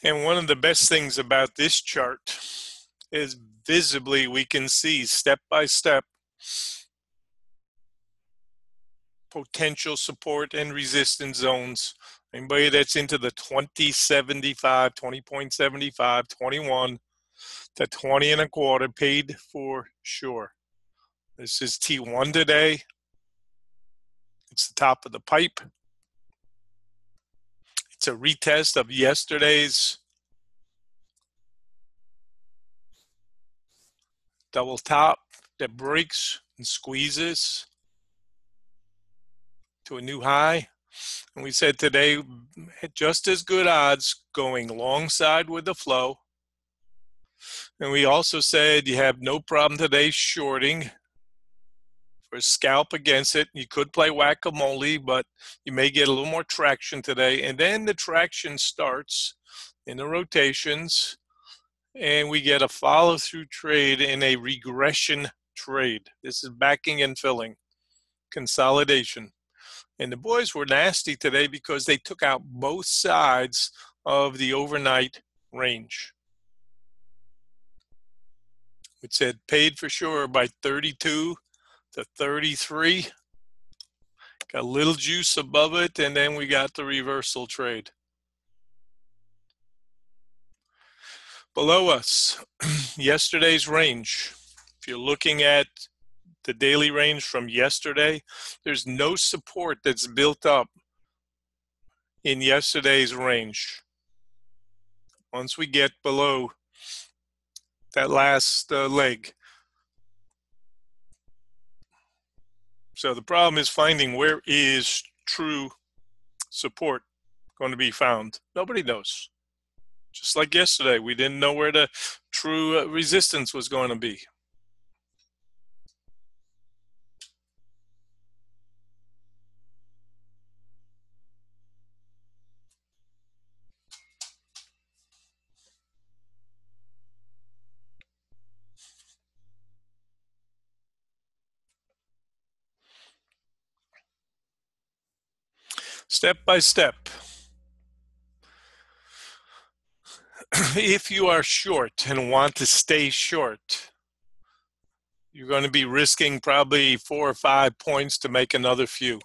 And one of the best things about this chart is visibly we can see step by step potential support and resistance zones. Anybody that's into the 20.75, 20.75, 21 to 20 and a quarter paid for sure. This is T1 today. It's the top of the pipe. It's a retest of yesterday's double top that breaks and squeezes to a new high. And we said today, just as good odds going alongside with the flow. And we also said you have no problem today shorting for a scalp against it. You could play whack-a-mole, but you may get a little more traction today. And then the traction starts in the rotations, and we get a follow-through trade in a regression trade. This is backing and filling, consolidation. And the boys were nasty today because they took out both sides of the overnight range. It said paid for sure by 32 to 33. Got a little juice above it, and then we got the reversal trade. Below us, yesterday's range. If you're looking at the daily range from yesterday, there's no support that's built up in yesterday's range. Once we get below that last leg. So the problem is finding where is true support going to be found. Nobody knows. Just like yesterday, we didn't know where the true resistance was going to be. Step by step. If you are short and want to stay short, you're going to be risking probably 4 or 5 points to make another few.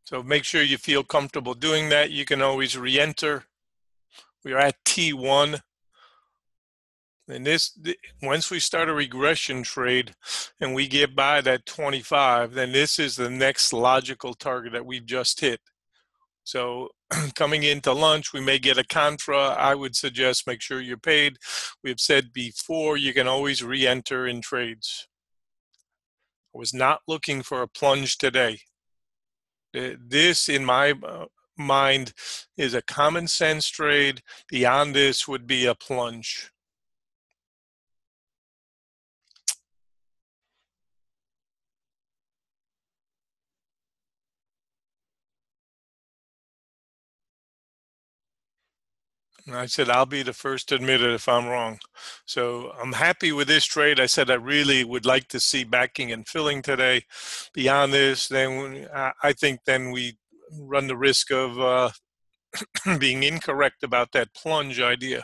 So make sure you feel comfortable doing that. You can always re-enter. We are at T1. And once we start a regression trade and we get by that 25, then this is the next logical target that we've just hit. So coming into lunch, we may get a contra. I would suggest make sure you're paid. We've said before, you can always re-enter in trades. I was not looking for a plunge today. This, in my mind, is a common sense trade. Beyond this would be a plunge. And I said, I'll be the first to admit it if I'm wrong. So I'm happy with this trade. I said I really would like to see backing and filling today. Beyond this, then I think then we run the risk of being incorrect about that plunge idea.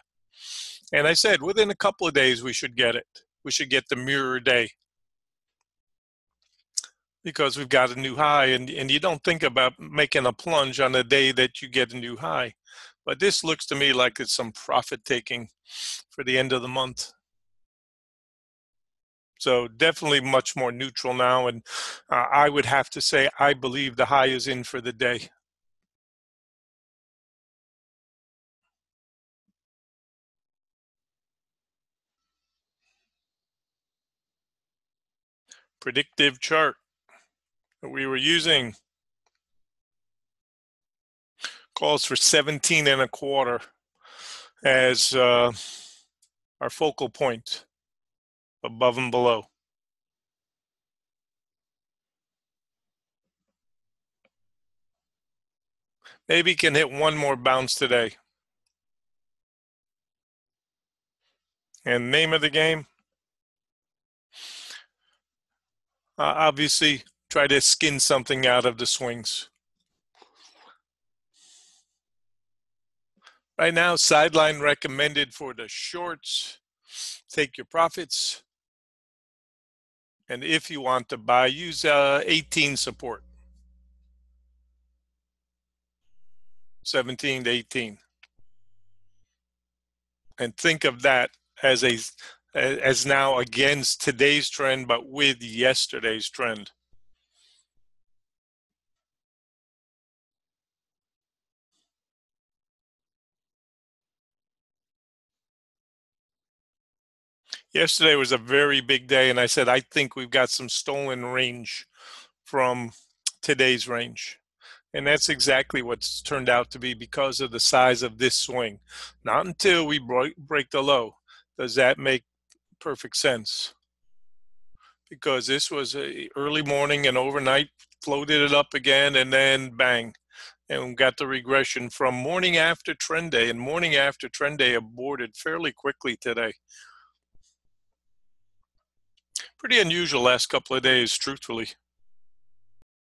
And I said, within a couple of days, we should get it. We should get the mirror day. Because we've got a new high, and you don't think about making a plunge on the day that you get a new high. But this looks to me like it's some profit taking for the end of the month. So definitely much more neutral now. And I would have to say, I believe the high is in for the day. Predictive chart that we were using calls for 17 and a quarter as our focal point above and below. Maybe can hit one more bounce today. And name of the game, Obviously, try to skin something out of the swings. Right now, sideline recommended for the shorts. Take your profits. And if you want to buy, use 18 support. 17 to 18. And think of that as now against today's trend, but with yesterday's trend. Yesterday was a very big day, and I said, I think we've got some stolen range from today's range. And that's exactly what's turned out to be because of the size of this swing. Not until we break the low does that make perfect sense. Because this was a early morning and overnight floated it up again, and then bang. And we got the regression from morning after trend day, and morning after trend day aborted fairly quickly today. Pretty unusual last couple of days, truthfully.